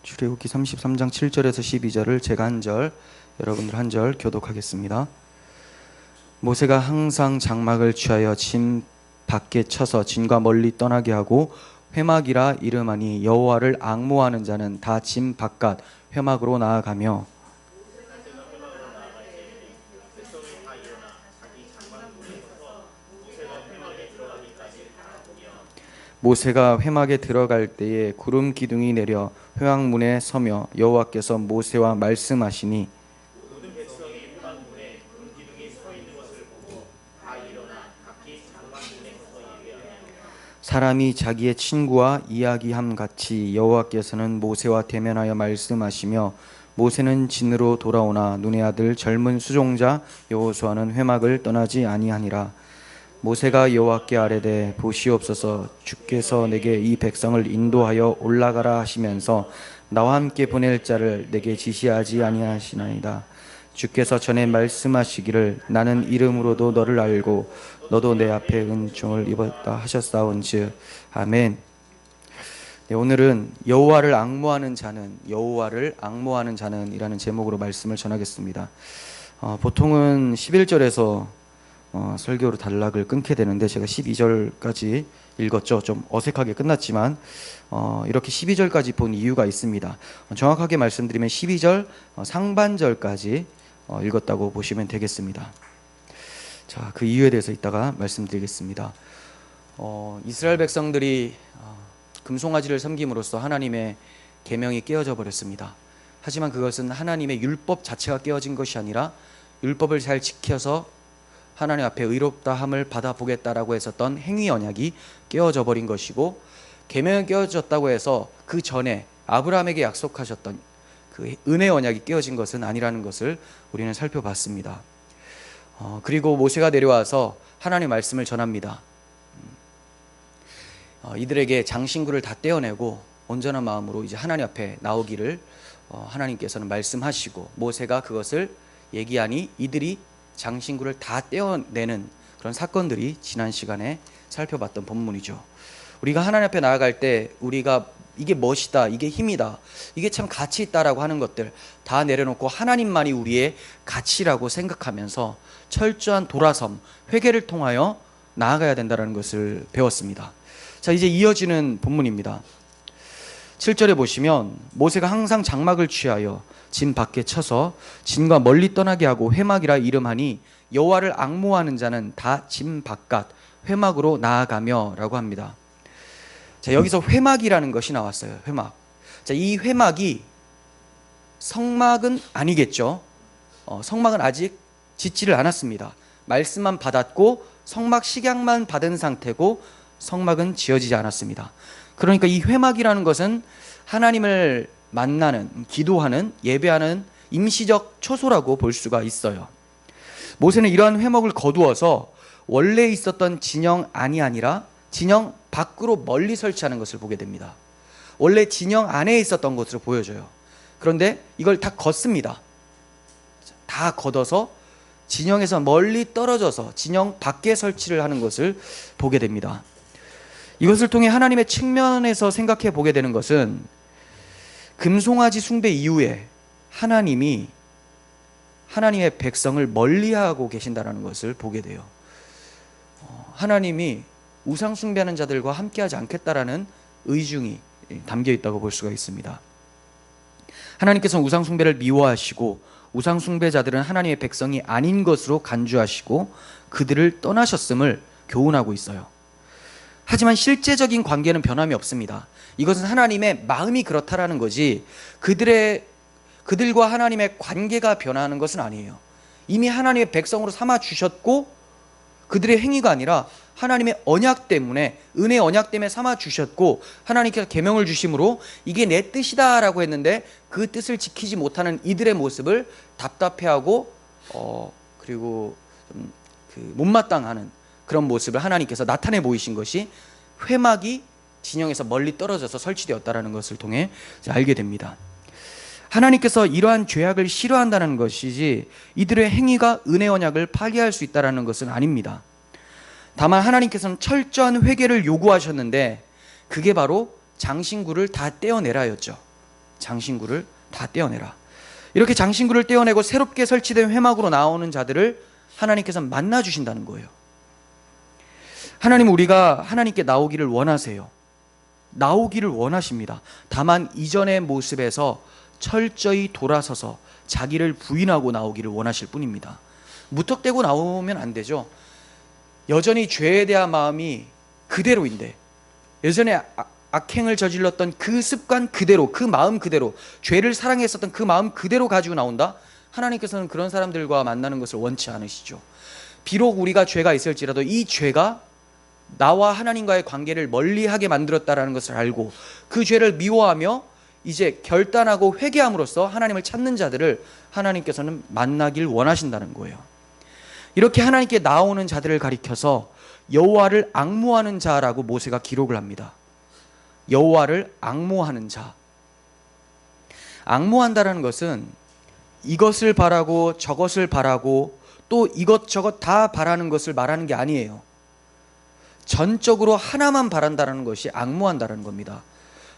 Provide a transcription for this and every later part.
출애굽기 33장 7절에서 12절을 제가 한 절, 여러분들 한 절 교독하겠습니다. 모세가 항상 장막을 취하여 진 밖에 쳐서 진과 멀리 떠나게 하고 회막이라 이름하니 여호와를 앙모하는 자는 다 진 바깥 회막으로 나아가며. 모세가 회막에 들어갈 때에 구름 기둥이 내려 회막문에 서며 여호와께서 모세와 말씀하시니 사람이 자기의 친구와 이야기함 같이 여호와께서는 모세와 대면하여 말씀하시며 모세는 진으로 돌아오나 눈의 아들 젊은 수종자 여호수아는 회막을 떠나지 아니하니라. 모세가 여호와께 아뢰되 보시옵소서 주께서 내게 이 백성을 인도하여 올라가라 하시면서 나와 함께 보낼 자를 내게 지시하지 아니하시나이다. 주께서 전에 말씀하시기를 나는 이름으로도 너를 알고 너도 내 앞에 은총을 입었다 하셨사온즉 아멘. 네, 오늘은 여호와를 앙모하는 자는 이라는 제목으로 말씀을 전하겠습니다. 보통은 11절에서 설교로 단락을 끊게 되는데 제가 12절까지 읽었죠. 좀 어색하게 끝났지만 이렇게 12절까지 본 이유가 있습니다. 정확하게 말씀드리면 12절 상반절까지 읽었다고 보시면 되겠습니다. 자, 그 이유에 대해서 이따가 말씀드리겠습니다. 이스라엘 백성들이 금송아지를 섬김으로써 하나님의 계명이 깨어져 버렸습니다. 하지만 그것은 하나님의 율법 자체가 깨어진 것이 아니라 율법을 잘 지켜서 하나님 앞에 의롭다함을 받아보겠다라고 했었던 행위 언약이 깨어져 버린 것이고, 계명이 깨어졌다고 해서 그 전에 아브라함에게 약속하셨던 그 은혜 언약이 깨어진 것은 아니라는 것을 우리는 살펴봤습니다. 그리고 모세가 내려와서 하나님의 말씀을 전합니다. 이들에게 장신구를 다 떼어내고 온전한 마음으로 이제 하나님 앞에 나오기를 하나님께서는 말씀하시고, 모세가 그것을 얘기하니 이들이 장신구를 다 떼어내는 그런 사건들이 지난 시간에 살펴봤던 본문이죠. 우리가 하나님 앞에 나아갈 때 우리가 이게 멋이다, 이게 힘이다, 이게 참 가치 있다라고 하는 것들 다 내려놓고 하나님만이 우리의 가치라고 생각하면서 철저한 돌아섬, 회개를 통하여 나아가야 된다는 것을 배웠습니다. 자, 이제 이어지는 본문입니다. 7절에 보시면 모세가 항상 장막을 취하여 진 밖에 쳐서 진과 멀리 떠나게 하고 회막이라 이름하니 여호와를 앙모하는 자는 다 진 바깥 회막으로 나아가며 라고 합니다. 자, 여기서 회막이라는 것이 나왔어요. 회막. 자, 이 회막이 성막은 아니겠죠. 성막은 아직 짓지를 않았습니다. 말씀만 받았고 성막 식양만 받은 상태고 성막은 지어지지 않았습니다. 그러니까 이 회막이라는 것은 하나님을 만나는, 기도하는, 예배하는 임시적 초소라고 볼 수가 있어요. 모세는 이러한 회막을 거두어서 원래 있었던 진영 안이 아니라 진영 밖으로 멀리 설치하는 것을 보게 됩니다. 원래 진영 안에 있었던 것으로 보여져요. 그런데 이걸 다 걷습니다. 다 걷어서 진영에서 멀리 떨어져서 진영 밖에 설치를 하는 것을 보게 됩니다. 이것을 통해 하나님의 측면에서 생각해 보게 되는 것은 금송아지 숭배 이후에 하나님이 하나님의 백성을 멀리하고 계신다는 것을 보게 돼요. 하나님이 우상 숭배하는 자들과 함께하지 않겠다라는 의중이 담겨 있다고 볼 수가 있습니다. 하나님께서는 우상 숭배를 미워하시고 우상 숭배자들은 하나님의 백성이 아닌 것으로 간주하시고 그들을 떠나셨음을 교훈하고 있어요. 하지만 실제적인 관계는 변함이 없습니다. 이것은 하나님의 마음이 그렇다라는 거지 그들과 하나님의 관계가 변하는 것은 아니에요. 이미 하나님의 백성으로 삼아 주셨고 그들의 행위가 아니라 하나님의 언약 때문에, 은혜 언약 때문에 삼아 주셨고 하나님께서 계명을 주심으로 이게 내 뜻이다라고 했는데 그 뜻을 지키지 못하는 이들의 모습을 답답해하고 그리고 좀 못마땅하는 그런 모습을 하나님께서 나타내 보이신 것이 회막이 진영에서 멀리 떨어져서 설치되었다는 것을 통해 알게 됩니다. 하나님께서 이러한 죄악을 싫어한다는 것이지 이들의 행위가 은혜 언약을 파괴할 수 있다는 것은 아닙니다. 다만 하나님께서는 철저한 회개를 요구하셨는데 그게 바로 장신구를 다 떼어내라였죠. 장신구를 다 떼어내라. 이렇게 장신구를 떼어내고 새롭게 설치된 회막으로 나오는 자들을 하나님께서 만나 주신다는 거예요. 하나님은 우리가 하나님께 나오기를 원하세요. 나오기를 원하십니다. 다만 이전의 모습에서 철저히 돌아서서 자기를 부인하고 나오기를 원하실 뿐입니다. 무턱대고 나오면 안 되죠. 여전히 죄에 대한 마음이 그대로인데, 예전에 악행을 저질렀던 그 습관 그대로, 그 마음 그대로, 죄를 사랑했었던 그 마음 그대로 가지고 나온다? 하나님께서는 그런 사람들과 만나는 것을 원치 않으시죠. 비록 우리가 죄가 있을지라도 이 죄가 나와 하나님과의 관계를 멀리하게 만들었다라는 것을 알고 그 죄를 미워하며 이제 결단하고 회개함으로써 하나님을 찾는 자들을 하나님께서는 만나길 원하신다는 거예요. 이렇게 하나님께 나오는 자들을 가리켜서 여호와를 앙모하는 자라고 모세가 기록을 합니다. 여호와를 앙모하는 자. 앙모한다라는 것은 이것을 바라고 저것을 바라고 또 이것저것 다 바라는 것을 말하는 게 아니에요. 전적으로 하나만 바란다는 것이 앙모한다는 겁니다.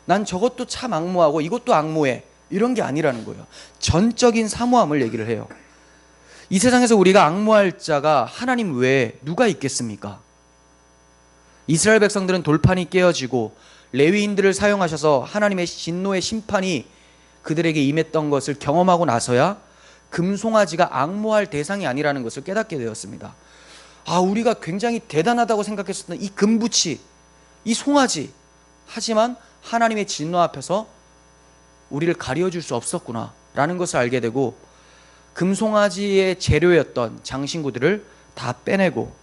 난 저것도 참 앙모하고 이것도 앙모해, 이런 게 아니라는 거예요. 전적인 사모함을 얘기를 해요. 이 세상에서 우리가 앙모할 자가 하나님 외에 누가 있겠습니까? 이스라엘 백성들은 돌판이 깨어지고 레위인들을 사용하셔서 하나님의 진노의 심판이 그들에게 임했던 것을 경험하고 나서야 금송아지가 앙모할 대상이 아니라는 것을 깨닫게 되었습니다. 우리가 굉장히 대단하다고 생각했었던 이 금붙이, 이 송아지, 하지만 하나님의 진노 앞에서 우리를 가려줄 수 없었구나 라는 것을 알게 되고, 금송아지의 재료였던 장신구들을 다 빼내고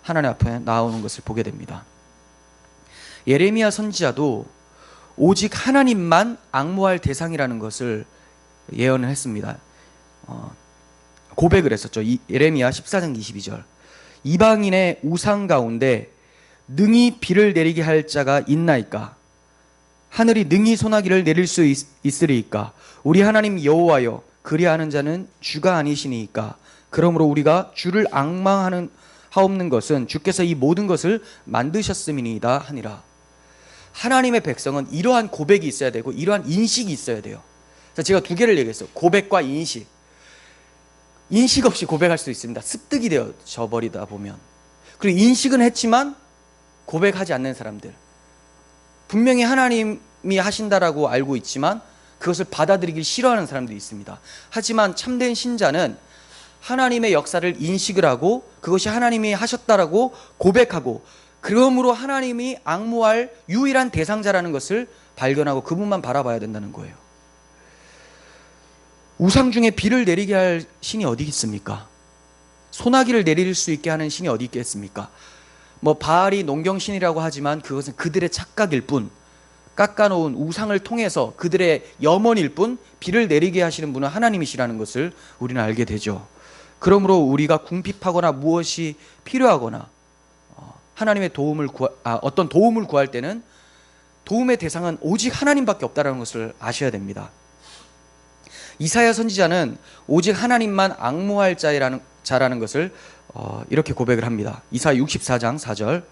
하나님 앞에 나오는 것을 보게 됩니다. 예레미야 선지자도 오직 하나님만 앙모할 대상이라는 것을 예언을 했습니다. 고백을 했었죠. 예레미야 14장 22절. 이방인의 우상 가운데 능히 비를 내리게 할 자가 있나이까? 하늘이 능히 소나기를 내릴 수 있으리이까? 우리 하나님 여호와여, 그리하는 자는 주가 아니시니이까? 그러므로 우리가 주를 앙망하는 하옵는 것은 주께서 이 모든 것을 만드셨음이니이다 하니라. 하나님의 백성은 이러한 고백이 있어야 되고 이러한 인식이 있어야 돼요. 제가 두 개를 얘기했어요. 고백과 인식. 인식 없이 고백할 수 있습니다. 습득이 되어져 버리다 보면. 그리고 인식은 했지만 고백하지 않는 사람들, 분명히 하나님이 하신다라고 알고 있지만 그것을 받아들이기 싫어하는 사람들이 있습니다. 하지만 참된 신자는 하나님의 역사를 인식을 하고 그것이 하나님이 하셨다라고 고백하고, 그러므로 하나님이 앙모할 유일한 대상자라는 것을 발견하고 그분만 바라봐야 된다는 거예요. 우상 중에 비를 내리게 할 신이 어디 있습니까? 소나기를 내릴 수 있게 하는 신이 어디 있겠습니까? 바알이 농경신이라고 하지만 그것은 그들의 착각일 뿐, 깎아놓은 우상을 통해서 그들의 염원일 뿐, 비를 내리게 하시는 분은 하나님이시라는 것을 우리는 알게 되죠. 그러므로 우리가 궁핍하거나 무엇이 필요하거나 하나님의 어떤 도움을 구할 때는 도움의 대상은 오직 하나님밖에 없다는 것을 아셔야 됩니다. 이사야 선지자는 오직 하나님만 앙모할 자라는 것을 이렇게 고백을 합니다. 이사야 64장 4절.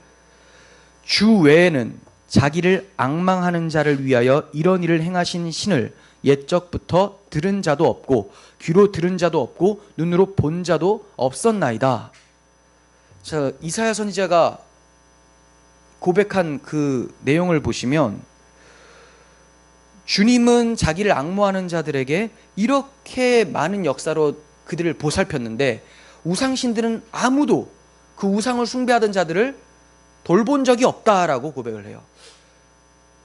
주 외에는 자기를 앙망하는 자를 위하여 이런 일을 행하신 신을 옛적부터 들은 자도 없고 귀로 들은 자도 없고 눈으로 본 자도 없었나이다. 자, 이사야 선지자가 고백한 그 내용을 보시면 주님은 자기를 앙모하는 자들에게 이렇게 많은 역사로 그들을 보살폈는데 우상신들은 아무도 그 우상을 숭배하던 자들을 돌본 적이 없다라고 고백을 해요.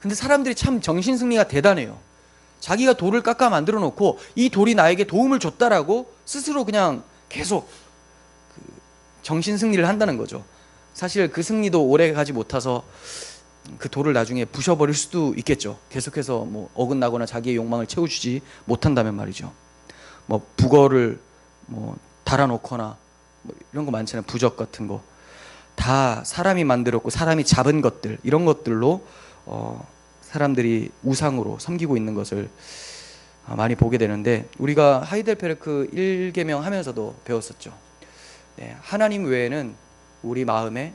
근데 사람들이 참 정신승리가 대단해요. 자기가 돌을 깎아 만들어 놓고 이 돌이 나에게 도움을 줬다라고 스스로 그냥 계속 정신승리를 한다는 거죠. 사실 그 승리도 오래 가지 못해서 그 돌을 나중에 부셔버릴 수도 있겠죠. 계속해서 어긋나거나 자기의 욕망을 채워주지 못한다면 말이죠. 북어를 달아놓거나 이런 거 많잖아요. 부적 같은 거 다 사람이 만들었고 사람이 잡은 것들, 이런 것들로 사람들이 우상으로 섬기고 있는 것을 많이 보게 되는데, 우리가 하이델베르크 1계명 하면서도 배웠었죠. 네, 하나님 외에는 우리 마음에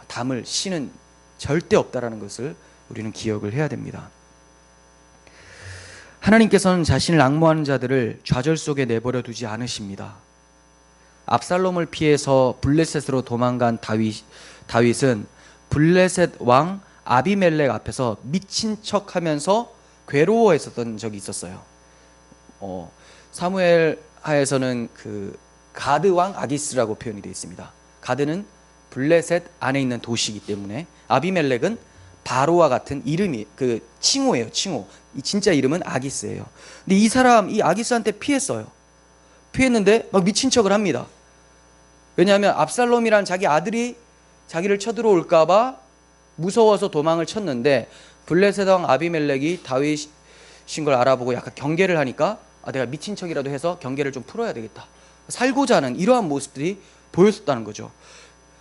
담을 신은 절대 없다라는 것을 우리는 기억을 해야 됩니다. 하나님께서는 자신을 앙모하는 자들을 좌절 속에 내버려 두지 않으십니다. 압살롬을 피해서 블레셋으로 도망간 다윗은 블레셋 왕 아비멜렉 앞에서 미친 척하면서 괴로워했었던 적이 있었어요. 사무엘 하에서는 그 가드 왕 아기스라고 표현이 되어 있습니다. 가드는 블레셋 안에 있는 도시이기 때문에, 아비멜렉은 바로와 같은 이름이 그 칭호예요. 칭호. 이 진짜 이름은 아기스예요. 근데 이 사람, 이 아기스한테 피했어요. 피했는데 막 미친 척을 합니다. 왜냐하면 압살롬이란 자기 아들이 자기를 쳐들어올까봐 무서워서 도망을 쳤는데, 블레셋 왕 아비멜렉이 다윗인 걸 알아보고 약간 경계를 하니까 내가 미친 척이라도 해서 경계를 좀 풀어야 되겠다, 살고자 하는 이러한 모습들이 보였었다는 거죠.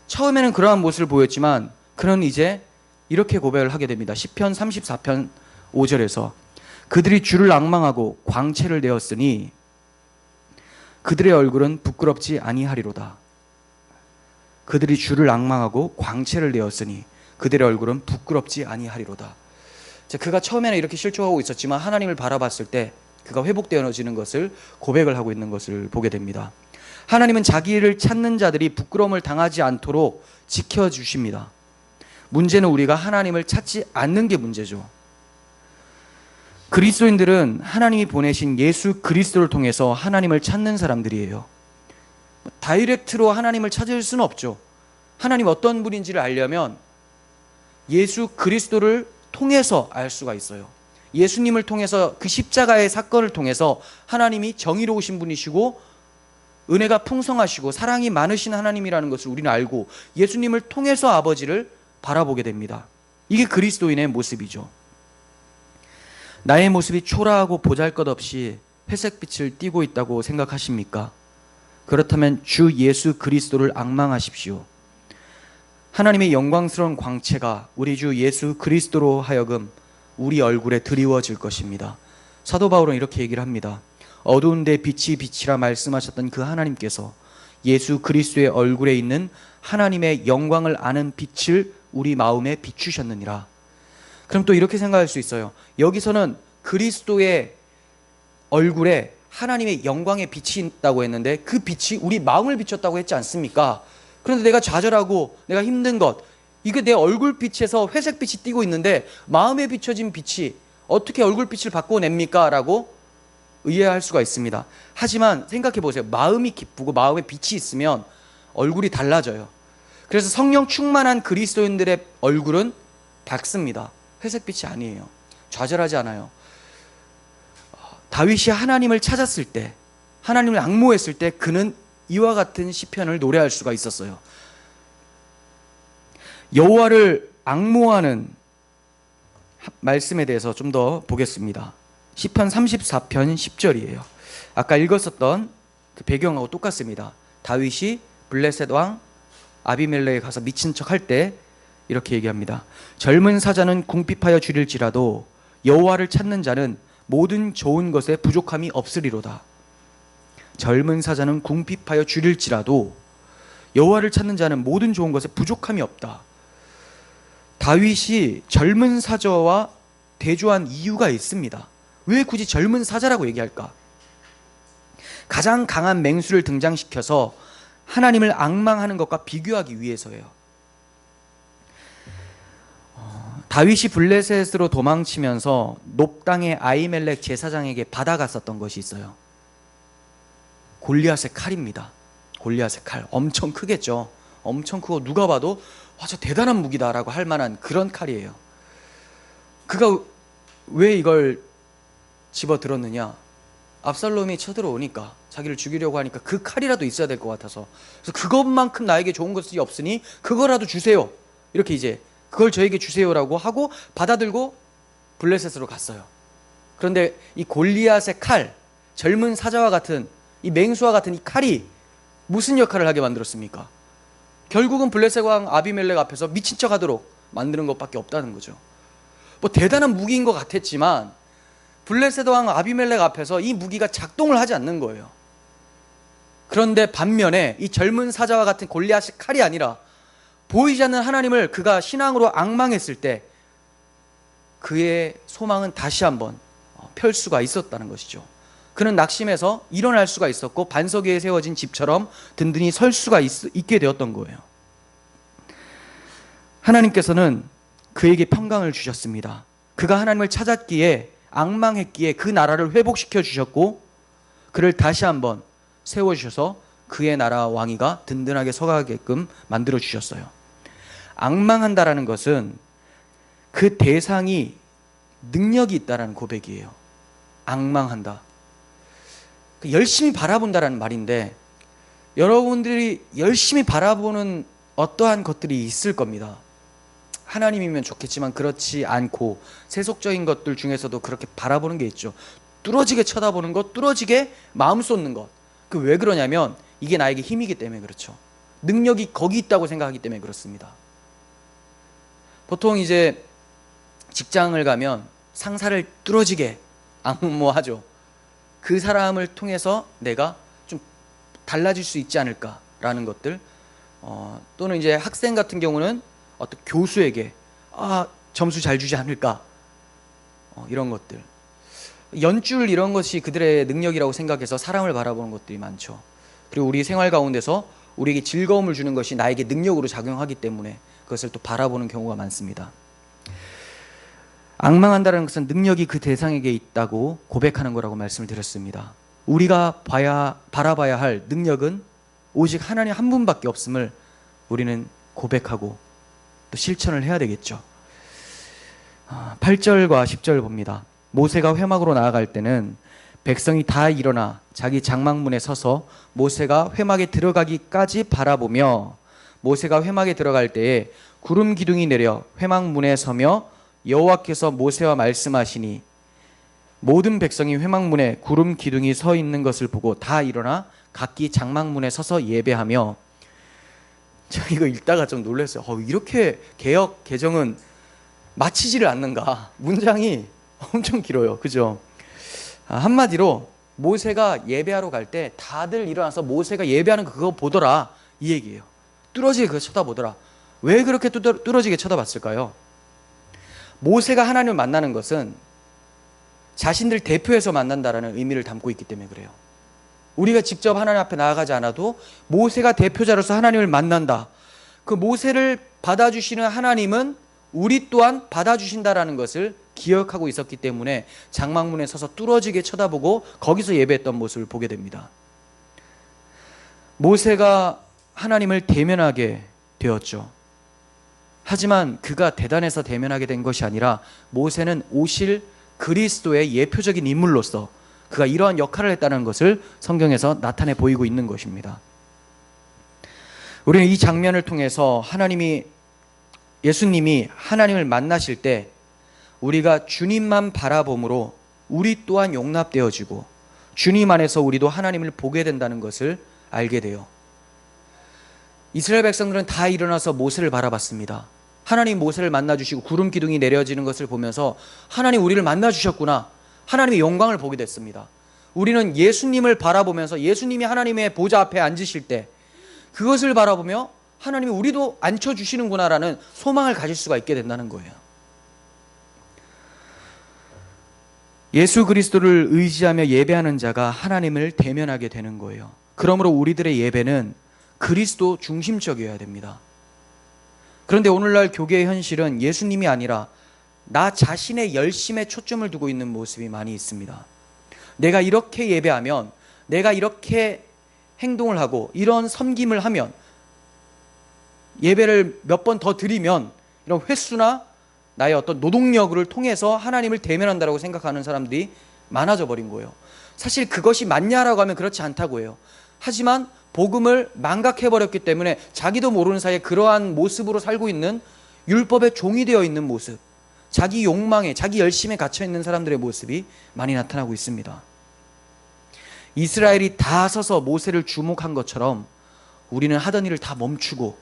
처음에는 그러한 모습을 보였지만 그는 이제 이렇게 고백을 하게 됩니다. 시편 34편 5절에서 그들이 주를 앙망하고 광채를 내었으니 그들의 얼굴은 부끄럽지 아니하리로다. 그들이 주를 앙망하고 광채를 내었으니 그들의 얼굴은 부끄럽지 아니하리로다. 그가 처음에는 이렇게 실족하고 있었지만 하나님을 바라봤을 때 그가 회복되어지는 것을 고백을 하고 있는 것을 보게 됩니다. 하나님은 자기를 찾는 자들이 부끄러움을 당하지 않도록 지켜주십니다. 문제는 우리가 하나님을 찾지 않는 게 문제죠. 그리스도인들은 하나님이 보내신 예수 그리스도를 통해서 하나님을 찾는 사람들이에요. 다이렉트로 하나님을 찾을 수는 없죠. 하나님 어떤 분인지를 알려면 예수 그리스도를 통해서 알 수가 있어요. 예수님을 통해서, 그 십자가의 사건을 통해서 하나님이 정의로우신 분이시고 은혜가 풍성하시고 사랑이 많으신 하나님이라는 것을 우리는 알고 예수님을 통해서 아버지를 바라보게 됩니다. 이게 그리스도인의 모습이죠. 나의 모습이 초라하고 보잘것없이 회색빛을 띠고 있다고 생각하십니까? 그렇다면 주 예수 그리스도를 앙망하십시오. 하나님의 영광스러운 광채가 우리 주 예수 그리스도로 하여금 우리 얼굴에 드리워질 것입니다. 사도 바울은 이렇게 얘기를 합니다. 어두운 데 빛이 빛이라 말씀하셨던 그 하나님께서 예수 그리스도의 얼굴에 있는 하나님의 영광을 아는 빛을 우리 마음에 비추셨느니라. 그럼 또 이렇게 생각할 수 있어요. 여기서는 그리스도의 얼굴에 하나님의 영광의 빛이 있다고 했는데 그 빛이 우리 마음을 비췄다고 했지 않습니까? 그런데 내가 좌절하고 내가 힘든 것, 이게 내 얼굴빛에서 회색빛이 띄고 있는데 마음에 비춰진 빛이 어떻게 얼굴빛을 바꿔냅니까? 라고 의아할 수가 있습니다. 하지만 생각해 보세요. 마음이 기쁘고 마음에 빛이 있으면 얼굴이 달라져요. 그래서 성령 충만한 그리스도인들의 얼굴은 밝습니다. 회색빛이 아니에요. 좌절하지 않아요. 다윗이 하나님을 찾았을 때, 하나님을 앙모했을 때 그는 이와 같은 시편을 노래할 수가 있었어요. 여호와를 앙모하는 말씀에 대해서 좀 더 보겠습니다. 시편 34편 10절이에요. 아까 읽었었던 그 배경하고 똑같습니다. 다윗이 블레셋 왕 아비멜렉에 가서 미친 척 할 때 이렇게 얘기합니다. 젊은 사자는 궁핍하여 줄일지라도 여호와를 찾는 자는 모든 좋은 것에 부족함이 없으리로다. 젊은 사자는 궁핍하여 줄일지라도 여호와를 찾는 자는 모든 좋은 것에 부족함이 없다. 다윗이 젊은 사자와 대조한 이유가 있습니다. 왜 굳이 젊은 사자라고 얘기할까? 가장 강한 맹수를 등장시켜서 하나님을 앙망하는 것과 비교하기 위해서예요. 다윗이 블레셋으로 도망치면서 높 땅의 아히멜렉 제사장에게 받아갔었던 것이 있어요. 골리앗의 칼입니다. 골리앗의 칼 엄청 크겠죠. 엄청 크고 누가 봐도 저 대단한 무기다라고 할 만한 그런 칼이에요. 그가 왜 이걸 집어들었느냐? 압살롬이 쳐들어오니까, 자기를 죽이려고 하니까 그 칼이라도 있어야 될 것 같아서, 그래서 그것만큼 나에게 좋은 것이 없으니 그거라도 주세요, 이렇게 이제 그걸 저에게 주세요라고 하고 받아들고 블레셋으로 갔어요. 그런데 이 골리앗의 칼, 젊은 사자와 같은 이 맹수와 같은 이 칼이 무슨 역할을 하게 만들었습니까? 결국은 블레셋 왕 아비멜렉 앞에서 미친 척 하도록 만드는 것밖에 없다는 거죠. 뭐 대단한 무기인 것 같았지만 블레셋 왕 아비멜렉 앞에서 이 무기가 작동을 하지 않는 거예요. 그런데 반면에 이 젊은 사자와 같은 골리앗의 칼이 아니라 보이지 않는 하나님을 그가 신앙으로 앙망했을 때 그의 소망은 다시 한번 펼 수가 있었다는 것이죠. 그는 낙심해서 일어날 수가 있었고 반석 위에 세워진 집처럼 든든히 설 수가 있게 되었던 거예요. 하나님께서는 그에게 평강을 주셨습니다. 그가 하나님을 찾았기에, 앙망했기에 그 나라를 회복시켜 주셨고 그를 다시 한번 세워주셔서 그의 나라 왕위가 든든하게 서가게끔 만들어 주셨어요. 앙망한다라는 것은 그 대상이 능력이 있다라는 고백이에요. 앙망한다. 열심히 바라본다라는 말인데, 여러분들이 열심히 바라보는 어떠한 것들이 있을 겁니다. 하나님이면 좋겠지만 그렇지 않고 세속적인 것들 중에서도 그렇게 바라보는 게 있죠. 뚫어지게 쳐다보는 것, 뚫어지게 마음 쏟는 것. 그 왜 그러냐면 이게 나에게 힘이기 때문에 그렇죠. 능력이 거기 있다고 생각하기 때문에 그렇습니다. 보통 이제 직장을 가면 상사를 뚫어지게 앙모하죠. 그 사람을 통해서 내가 좀 달라질 수 있지 않을까라는 것들, 또는 이제 학생 같은 경우는 어떤 교수에게 점수 잘 주지 않을까, 이런 것들, 연줄 이런 것이 그들의 능력이라고 생각해서 사람을 바라보는 것들이 많죠. 그리고 우리 생활 가운데서 우리에게 즐거움을 주는 것이 나에게 능력으로 작용하기 때문에 그것을 또 바라보는 경우가 많습니다. 앙망한다는 것은 능력이 그 대상에게 있다고 고백하는 거라고 말씀을 드렸습니다. 우리가 바라봐야 할 능력은 오직 하나님 한 분밖에 없음을 우리는 고백하고 또 실천을 해야 되겠죠. 8절과 10절 봅니다. 모세가 회막으로 나아갈 때는 백성이 다 일어나 자기 장막문에 서서 모세가 회막에 들어가기까지 바라보며, 모세가 회막에 들어갈 때에 구름 기둥이 내려 회막문에 서며 여호와께서 모세와 말씀하시니 모든 백성이 회막문에 구름 기둥이 서 있는 것을 보고 다 일어나 각기 장막문에 서서 예배하며. 저 이거 읽다가 좀 놀랐어요. 이렇게 개역 개정은 마치지를 않는가. 문장이 엄청 길어요. 그죠? 한마디로 모세가 예배하러 갈 때 다들 일어나서 모세가 예배하는 그거 보더라, 이 얘기예요. 뚫어지게 그거 쳐다보더라. 왜 그렇게 뚫어지게 쳐다봤을까요? 모세가 하나님을 만나는 것은 자신들 대표해서 만난다라는 의미를 담고 있기 때문에 그래요. 우리가 직접 하나님 앞에 나아가지 않아도 모세가 대표자로서 하나님을 만난다. 그 모세를 받아주시는 하나님은 우리 또한 받아주신다라는 것을 기억하고 있었기 때문에 장막문에 서서 뚫어지게 쳐다보고 거기서 예배했던 모습을 보게 됩니다. 모세가 하나님을 대면하게 되었죠. 하지만 그가 대단해서 대면하게 된 것이 아니라 모세는 오실 그리스도의 예표적인 인물로서 그가 이러한 역할을 했다는 것을 성경에서 나타내 보이고 있는 것입니다. 우리는 이 장면을 통해서 예수님이 하나님을 만나실 때 우리가 주님만 바라봄으로 우리 또한 용납되어지고 주님 안에서 우리도 하나님을 보게 된다는 것을 알게 돼요. 이스라엘 백성들은 다 일어나서 모세를 바라봤습니다. 하나님 모세를 만나주시고 구름 기둥이 내려지는 것을 보면서 하나님 우리를 만나주셨구나, 하나님의 영광을 보게 됐습니다. 우리는 예수님을 바라보면서 예수님이 하나님의 보좌 앞에 앉으실 때 그것을 바라보며 하나님이 우리도 앉혀주시는구나라는 소망을 가질 수가 있게 된다는 거예요. 예수 그리스도를 의지하며 예배하는 자가 하나님을 대면하게 되는 거예요. 그러므로 우리들의 예배는 그리스도 중심적이어야 됩니다. 그런데 오늘날 교계의 현실은 예수님이 아니라 나 자신의 열심에 초점을 두고 있는 모습이 많이 있습니다. 내가 이렇게 예배하면, 내가 이렇게 행동을 하고 이런 섬김을 하면, 예배를 몇 번 더 드리면, 이런 횟수나 나의 어떤 노동력을 통해서 하나님을 대면한다고 생각하는 사람들이 많아져 버린 거예요. 사실 그것이 맞냐라고 하면 그렇지 않다고 해요. 하지만 복음을 망각해버렸기 때문에 자기도 모르는 사이에 그러한 모습으로 살고 있는, 율법의 종이 되어 있는 모습, 자기 욕망에, 자기 열심에 갇혀있는 사람들의 모습이 많이 나타나고 있습니다. 이스라엘이 다 서서 모세를 주목한 것처럼 우리는 하던 일을 다 멈추고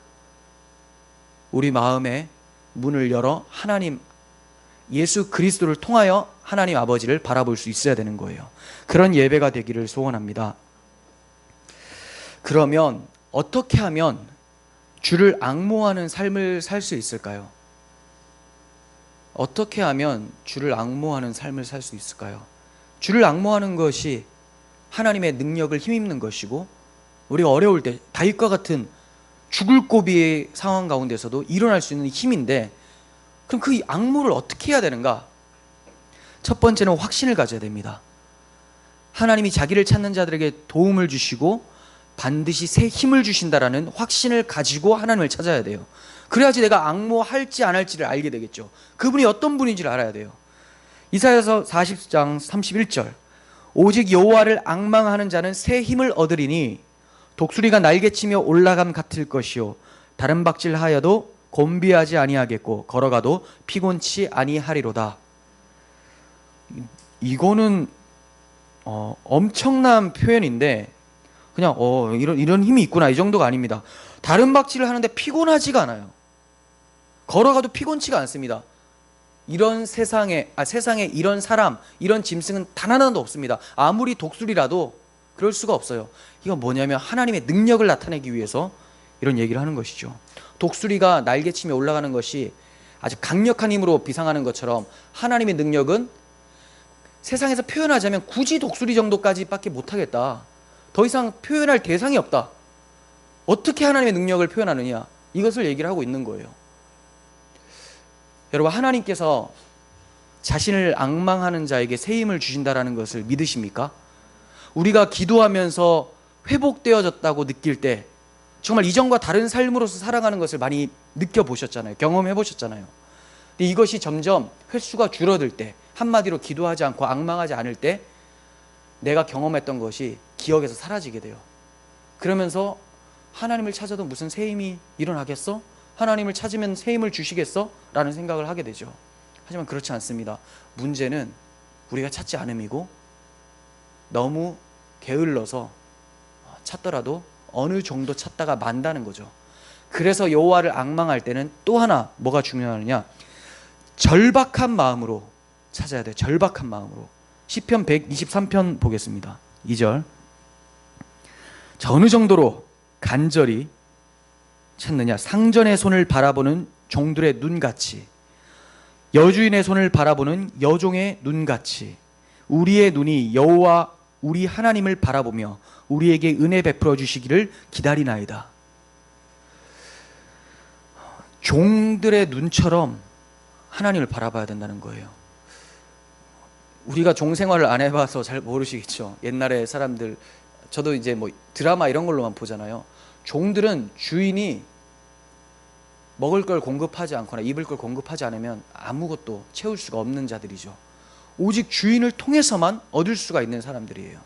우리 마음에 문을 열어 하나님, 예수 그리스도를 통하여 하나님 아버지를 바라볼 수 있어야 되는 거예요. 그런 예배가 되기를 소원합니다. 그러면 어떻게 하면 주를 앙모하는 삶을 살 수 있을까요? 어떻게 하면 주를 앙모하는 삶을 살 수 있을까요? 주를 앙모하는 것이 하나님의 능력을 힘입는 것이고, 우리가 어려울 때 다윗과 같은 죽을 고비의 상황 가운데서도 일어날 수 있는 힘인데, 그럼 그 앙모를 어떻게 해야 되는가? 첫 번째는 확신을 가져야 됩니다. 하나님이 자기를 찾는 자들에게 도움을 주시고 반드시 새 힘을 주신다라는 확신을 가지고 하나님을 찾아야 돼요. 그래야지 내가 앙모할지 안 할지를 알게 되겠죠. 그분이 어떤 분인지를 알아야 돼요. 이사야서 40장 31절, 오직 여호와를 앙망하는 자는 새 힘을 얻으리니 독수리가 날개치며 올라감 같을 것이요 다른 박질하여도 곤비하지 아니하겠고 걸어가도 피곤치 아니하리로다. 이거는 엄청난 표현인데, 그냥 이런 힘이 있구나 이 정도가 아닙니다. 다른 박질을 하는데 피곤하지가 않아요. 걸어가도 피곤치가 않습니다. 이런 세상에 이런 사람, 이런 짐승은 단 하나도 없습니다. 아무리 독수리라도 그럴 수가 없어요. 이건 뭐냐면 하나님의 능력을 나타내기 위해서 이런 얘기를 하는 것이죠. 독수리가 날개치며 올라가는 것이 아주 강력한 힘으로 비상하는 것처럼, 하나님의 능력은 세상에서 표현하자면 굳이 독수리 정도까지밖에 못하겠다, 더 이상 표현할 대상이 없다, 어떻게 하나님의 능력을 표현하느냐, 이것을 얘기를 하고 있는 거예요. 여러분, 하나님께서 자신을 앙망하는 자에게 새 힘을 주신다라는 것을 믿으십니까? 우리가 기도하면서 회복되어졌다고 느낄 때 정말 이전과 다른 삶으로서 살아가는 것을 많이 느껴보셨잖아요. 경험해보셨잖아요. 근데 이것이 점점 횟수가 줄어들 때, 한마디로 기도하지 않고 앙망하지 않을 때 내가 경험했던 것이 기억에서 사라지게 돼요. 그러면서 하나님을 찾아도 무슨 새 힘이 일어나겠어? 하나님을 찾으면 새 힘을 주시겠어? 라는 생각을 하게 되죠. 하지만 그렇지 않습니다. 문제는 우리가 찾지 않음이고, 너무 게을러서 찾더라도 어느 정도 찾다가 만다는 거죠. 그래서 여호와를 앙망할 때는 또 하나 뭐가 중요하느냐, 절박한 마음으로 찾아야 돼요. 절박한 마음으로. 시편 123편 보겠습니다. 2절. 자, 어느 정도로 간절히 찾느냐, 상전의 손을 바라보는 종들의 눈같이, 여주인의 손을 바라보는 여종의 눈같이 우리의 눈이 여호와 우리 하나님을 바라보며 우리에게 은혜 베풀어 주시기를 기다리나이다. 종들의 눈처럼 하나님을 바라봐야 된다는 거예요. 우리가 종 생활을 안 해봐서 잘 모르시겠죠. 옛날에 사람들, 저도 이제 뭐 드라마 이런 걸로만 보잖아요. 종들은 주인이 먹을 걸 공급하지 않거나 입을 걸 공급하지 않으면 아무것도 채울 수가 없는 자들이죠. 오직 주인을 통해서만 얻을 수가 있는 사람들이에요.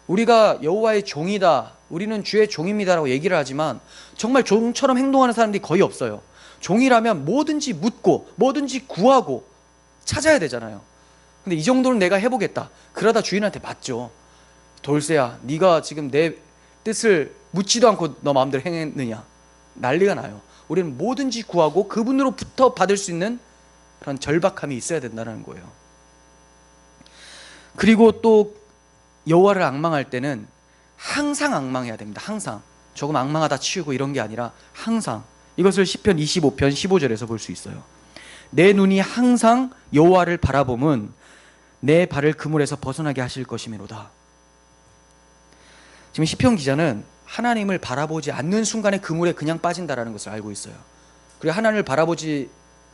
우리가 여호와의 종이다, 우리는 주의 종입니다라고 얘기를 하지만 정말 종처럼 행동하는 사람들이 거의 없어요. 종이라면 뭐든지 묻고 뭐든지 구하고 찾아야 되잖아요. 근데 이 정도는 내가 해보겠다, 그러다 주인한테 맞죠. 돌쇠야, 네가 지금 내 뜻을 묻지도 않고 너 마음대로 행했느냐, 난리가 나요. 우리는 뭐든지 구하고 그분으로부터 받을 수 있는 그런 절박함이 있어야 된다는 거예요. 그리고 또 여호와를 앙망할 때는 항상 앙망해야 됩니다. 항상. 조금 앙망하다 치우고 이런 게 아니라 항상. 이것을 시편 25편 15절에서 볼 수 있어요. 내 눈이 항상 여호와를 바라보면 내 발을 그물에서 벗어나게 하실 것이미로다. 지금 시편 기자는 하나님을 바라보지 않는 순간에 그물에 그냥 빠진다라는 것을 알고 있어요. 그리고 하나님을 바라보지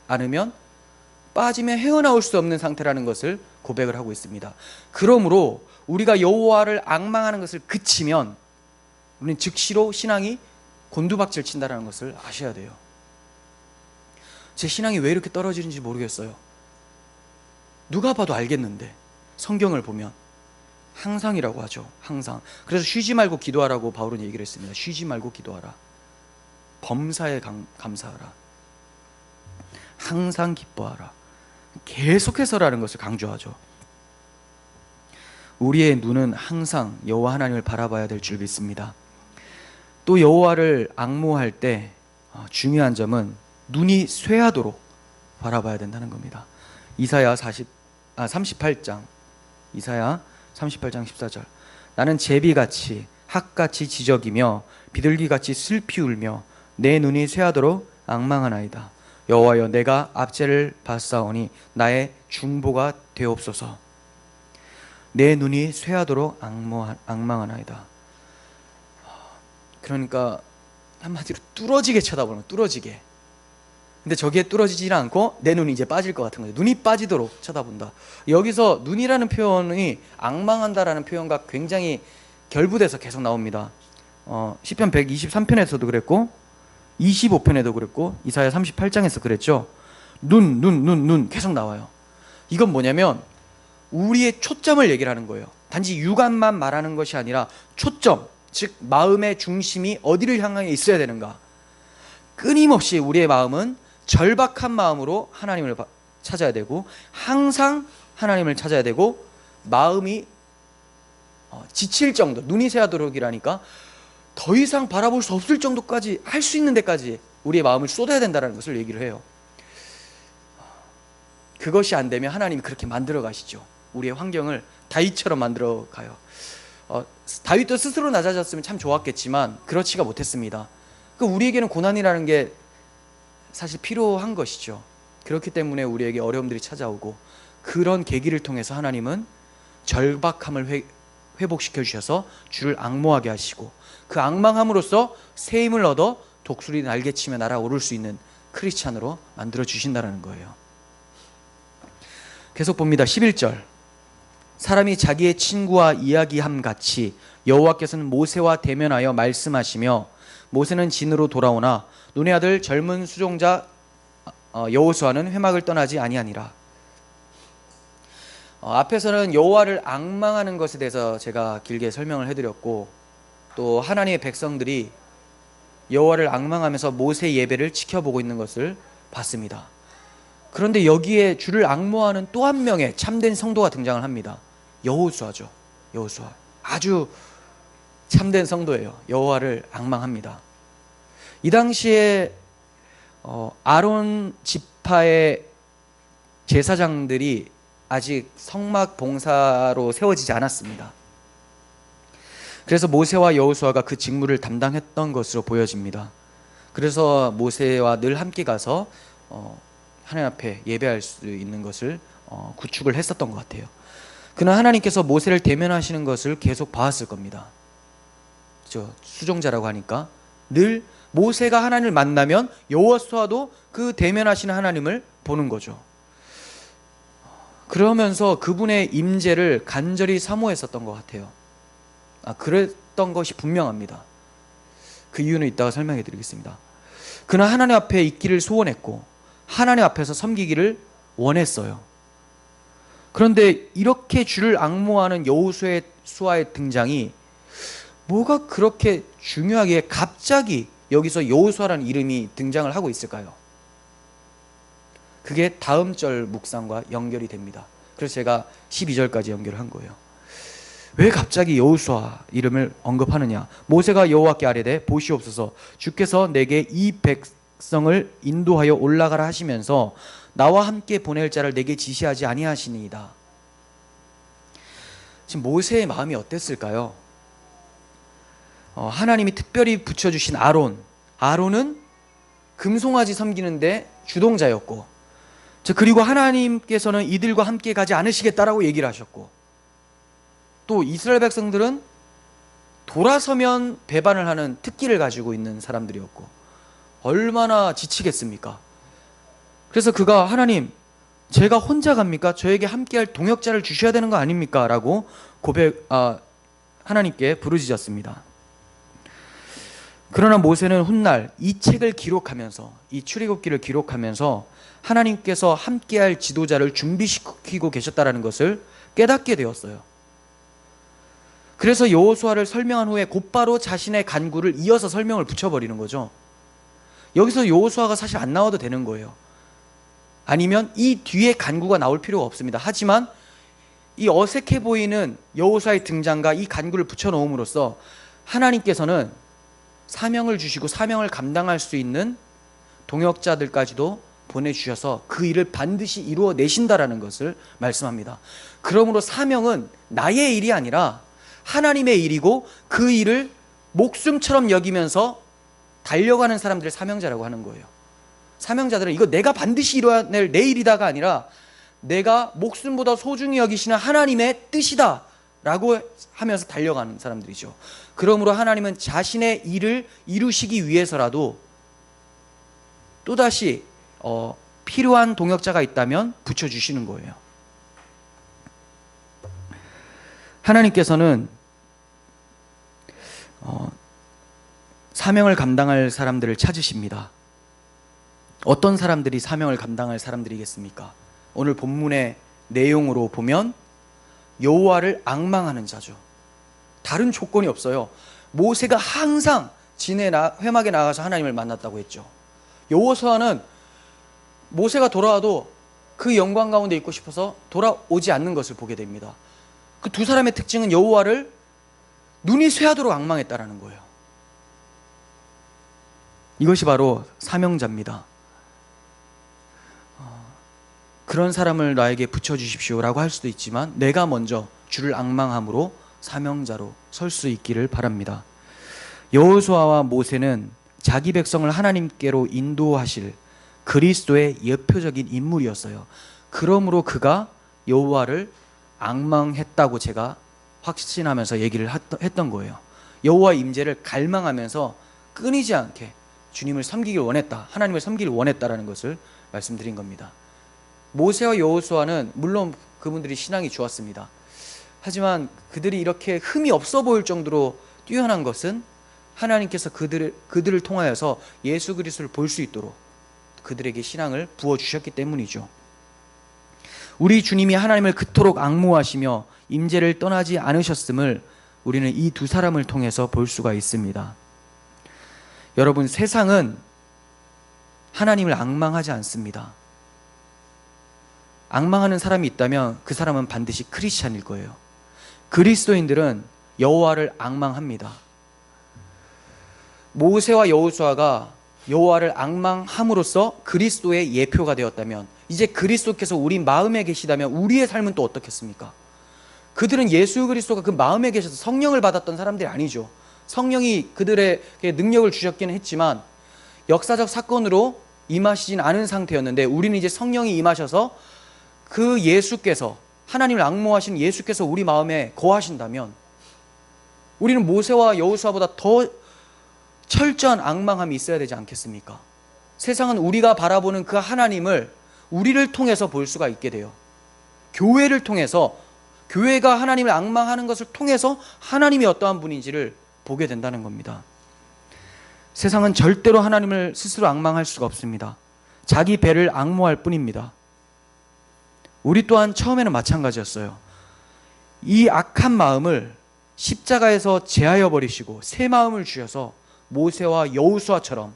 않으면 빠지면 헤어나올 수 없는 상태라는 것을 고백을 하고 있습니다. 그러므로 우리가 여호와를 앙망하는 것을 그치면 우리는 즉시로 신앙이 곤두박질 친다는 것을 아셔야 돼요. 제 신앙이 왜 이렇게 떨어지는지 모르겠어요. 누가 봐도 알겠는데 성경을 보면 항상이라고 하죠. 항상. 그래서 쉬지 말고 기도하라고 바울은 얘기를 했습니다. 쉬지 말고 기도하라. 범사에 감사하라. 항상 기뻐하라. 계속해서라는 것을 강조하죠. 우리의 눈은 항상 여호와 하나님을 바라봐야 될 줄 믿습니다. 또 여호와를 앙모할 때 중요한 점은 눈이 쇠하도록 바라봐야 된다는 겁니다. 이사야 38장 이사야 38장 14절. 나는 제비같이 학같이 지적이며 비둘기같이 슬피 울며 내 눈이 쇠하도록 앙망하나이다. 여호와여, 내가 압제를 받사오니 나의 중보가 되옵소서. 내 눈이 쇠하도록 앙망하나이다. 그러니까 한마디로 뚫어지게 쳐다보는 거예요. 뚫어지게. 근데 저기에 뚫어지지 않고 내 눈이 이제 빠질 것 같은 거죠. 눈이 빠지도록 쳐다본다. 여기서 눈이라는 표현이 앙망한다라는 표현과 굉장히 결부돼서 계속 나옵니다. 시편 123편에서도 그랬고 25편에도 그랬고 이사야 38장에서 그랬죠. 눈 계속 나와요. 이건 뭐냐면 우리의 초점을 얘기를 하는 거예요. 단지 육안만 말하는 것이 아니라 초점, 즉 마음의 중심이 어디를 향해 있어야 되는가. 끊임없이 우리의 마음은 절박한 마음으로 하나님을 찾아야 되고 항상 하나님을 찾아야 되고 마음이 지칠 정도, 눈이 새하도록이라니까 더 이상 바라볼 수 없을 정도까지 할 수 있는 데까지 우리의 마음을 쏟아야 된다는 것을 얘기를 해요. 그것이 안 되면 하나님이 그렇게 만들어 가시죠. 우리의 환경을 다윗처럼 만들어 가요. 다윗도 스스로 낮아졌으면 참 좋았겠지만 그렇지가 못했습니다. 우리에게는 고난이라는 게 사실 필요한 것이죠. 그렇기 때문에 우리에게 어려움들이 찾아오고 그런 계기를 통해서 하나님은 절박함을 회복시켜 주셔서 주를 앙모하게 하시고 그 앙망함으로써 새 힘을 얻어 독수리 날개치며 날아오를 수 있는 크리스찬으로 만들어 주신다는 거예요. 계속 봅니다. 11절. 사람이 자기의 친구와 이야기함 같이 여호와께서는 모세와 대면하여 말씀하시며 모세는 진으로 돌아오나 눈의 아들 젊은 수종자 여호수아는 회막을 떠나지 아니하니라. 앞에서는 여호와를 앙망하는 것에 대해서 제가 길게 설명을 해드렸고 또 하나님의 백성들이 여호와를 앙망하면서 모세 예배를 지켜보고 있는 것을 봤습니다. 그런데 여기에 주를 앙모하는 또 한 명의 참된 성도가 등장을 합니다. 여호수아죠. 여호수아. 아주 참된 성도예요. 여호와를 앙망합니다. 이 당시에 아론 지파의 제사장들이 아직 성막 봉사로 세워지지 않았습니다. 그래서 모세와 여호수아가 그 직무를 담당했던 것으로 보여집니다. 그래서 모세와 늘 함께 가서 하나님 앞에 예배할 수 있는 것을 구축을 했었던 것 같아요. 그러나 하나님께서 모세를 대면하시는 것을 계속 봐왔을 겁니다. 수종자라고 하니까 늘 모세가 하나님을 만나면 여호수아도 그 대면하시는 하나님을 보는 거죠. 그러면서 그분의 임재를 간절히 사모했었던 것 같아요. 그랬던 것이 분명합니다. 그 이유는 이따가 설명해 드리겠습니다. 그는 하나님 앞에 있기를 소원했고 하나님 앞에서 섬기기를 원했어요. 그런데 이렇게 주를 앙모하는 여호수아의 등장이 뭐가 그렇게 중요하게 갑자기 여기서 여호수아라는 이름이 등장을 하고 있을까요? 그게 다음 절 묵상과 연결이 됩니다. 그래서 제가 12절까지 연결을 한 거예요. 왜 갑자기 여호수아 이름을 언급하느냐? 모세가 여호와께 아뢰되 보시옵소서 주께서 내게 이 백성을 인도하여 올라가라 하시면서 나와 함께 보낼 자를 내게 지시하지 아니하시니이다. 지금 모세의 마음이 어땠을까요? 하나님이 특별히 붙여주신 아론은 금송아지 섬기는데 주동자였고 그리고 하나님께서는 이들과 함께 가지 않으시겠다라고 얘기를 하셨고 또 이스라엘 백성들은 돌아서면 배반을 하는 특기를 가지고 있는 사람들이었고 얼마나 지치겠습니까? 그래서 그가 하나님 제가 혼자 갑니까? 저에게 함께할 동역자를 주셔야 되는 거 아닙니까? 라고 하나님께 부르짖었습니다. 그러나 모세는 훗날 이 책을 기록하면서 이 출애굽기를 기록하면서 하나님께서 함께할 지도자를 준비시키고 계셨다는 것을 깨닫게 되었어요. 그래서 여호수아를 설명한 후에 곧바로 자신의 간구를 이어서 설명을 붙여버리는 거죠. 여기서 여호수아가 사실 안 나와도 되는 거예요. 아니면 이 뒤에 간구가 나올 필요가 없습니다. 하지만 이 어색해 보이는 여호수아의 등장과 이 간구를 붙여놓음으로써 하나님께서는 사명을 주시고 사명을 감당할 수 있는 동역자들까지도 보내주셔서 그 일을 반드시 이루어내신다라는 것을 말씀합니다. 그러므로 사명은 나의 일이 아니라 하나님의 일이고 그 일을 목숨처럼 여기면서 달려가는 사람들을 사명자라고 하는 거예요. 사명자들은 이거 내가 반드시 이루어낼 내 일이다가 아니라 내가 목숨보다 소중히 여기시는 하나님의 뜻이다 라고 하면서 달려가는 사람들이죠. 그러므로 하나님은 자신의 일을 이루시기 위해서라도 또다시 필요한 동역자가 있다면 붙여주시는 거예요. 하나님께서는 사명을 감당할 사람들을 찾으십니다. 어떤 사람들이 사명을 감당할 사람들이겠습니까? 오늘 본문의 내용으로 보면 여호와를 앙망하는 자죠. 다른 조건이 없어요. 모세가 항상 회막에 나가서 하나님을 만났다고 했죠. 여호수아는 모세가 돌아와도 그 영광 가운데 있고 싶어서 돌아오지 않는 것을 보게 됩니다. 그 두 사람의 특징은 여호와를 눈이 쇠하도록 앙망했다라는 거예요. 이것이 바로 사명자입니다. 그런 사람을 나에게 붙여주십시오라고 할 수도 있지만 내가 먼저 주를 앙망함으로 사명자로 설 수 있기를 바랍니다. 여호수아와 모세는 자기 백성을 하나님께로 인도하실 그리스도의 예표적인 인물이었어요. 그러므로 그가 여호와를 앙망했다고 제가 확신하면서 얘기를 했던 거예요. 여호와의 임재를 갈망하면서 끊이지 않게 주님을 섬기길 원했다, 하나님을 섬기길 원했다라는 것을 말씀드린 겁니다. 모세와 여호수아는 물론 그분들이 신앙이 좋았습니다. 하지만 그들이 이렇게 흠이 없어 보일 정도로 뛰어난 것은 하나님께서 그들을 통하여서 예수 그리스도를 볼 수 있도록 그들에게 신앙을 부어주셨기 때문이죠. 우리 주님이 하나님을 그토록 앙모하시며 임재를 떠나지 않으셨음을 우리는 이 두 사람을 통해서 볼 수가 있습니다. 여러분, 세상은 하나님을 앙망하지 않습니다. 앙망하는 사람이 있다면 그 사람은 반드시 크리스찬일 거예요. 그리스도인들은 여호와를 앙망합니다. 모세와 여호수아가 여호와를 앙망함으로써 그리스도의 예표가 되었다면, 이제 그리스도께서 우리 마음에 계시다면 우리의 삶은 또 어떻겠습니까? 그들은 예수 그리스도가 그 마음에 계셔서 성령을 받았던 사람들이 아니죠. 성령이 그들에게 능력을 주셨기는 했지만 역사적 사건으로 임하시진 않은 상태였는데, 우리는 이제 성령이 임하셔서 그 예수께서, 하나님을 앙모하신 예수께서 우리 마음에 거하신다면 우리는 모세와 여호수아보다 더 철저한 앙망함이 있어야 되지 않겠습니까? 세상은 우리가 바라보는 그 하나님을 우리를 통해서 볼 수가 있게 돼요. 교회를 통해서, 교회가 하나님을 앙망하는 것을 통해서 하나님이 어떠한 분인지를 보게 된다는 겁니다. 세상은 절대로 하나님을 스스로 앙망할 수가 없습니다. 자기 배를 앙모할 뿐입니다. 우리 또한 처음에는 마찬가지였어요. 이 악한 마음을 십자가에서 제하여 버리시고 새 마음을 주셔서 모세와 여호수아처럼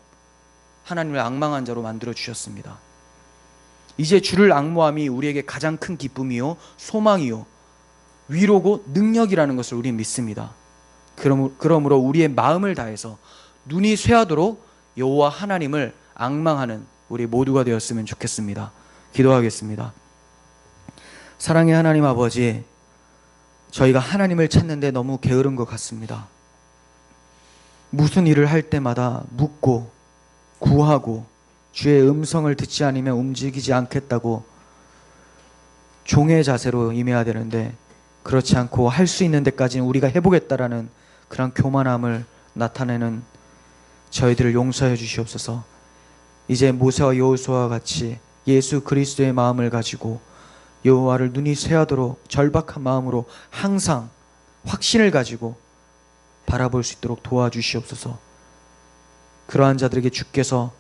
하나님을 앙망한 자로 만들어 주셨습니다. 이제 주를 앙모함이 우리에게 가장 큰 기쁨이요 소망이요 위로고 능력이라는 것을 우리는 믿습니다. 그러므로 우리의 마음을 다해서 눈이 쇠하도록 여호와 하나님을 앙망하는 우리 모두가 되었으면 좋겠습니다. 기도하겠습니다. 사랑의 하나님 아버지, 저희가 하나님을 찾는데 너무 게으른 것 같습니다. 무슨 일을 할 때마다 묻고 구하고 주의 음성을 듣지 않으면 움직이지 않겠다고 종의 자세로 임해야 되는데, 그렇지 않고 할 수 있는 데까지는 우리가 해보겠다라는 그런 교만함을 나타내는 저희들을 용서해 주시옵소서. 이제 모세와 여호수아와 같이 예수 그리스도의 마음을 가지고 여호와를 눈이 쇠하도록 절박한 마음으로 항상 확신을 가지고 바라볼 수 있도록 도와주시옵소서. 그러한 자들에게 주께서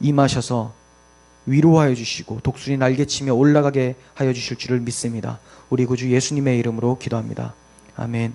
임하셔서 위로하여 주시고 독수리 날개치며 올라가게 하여 주실 줄을 믿습니다. 우리 구주 예수님의 이름으로 기도합니다. 아멘.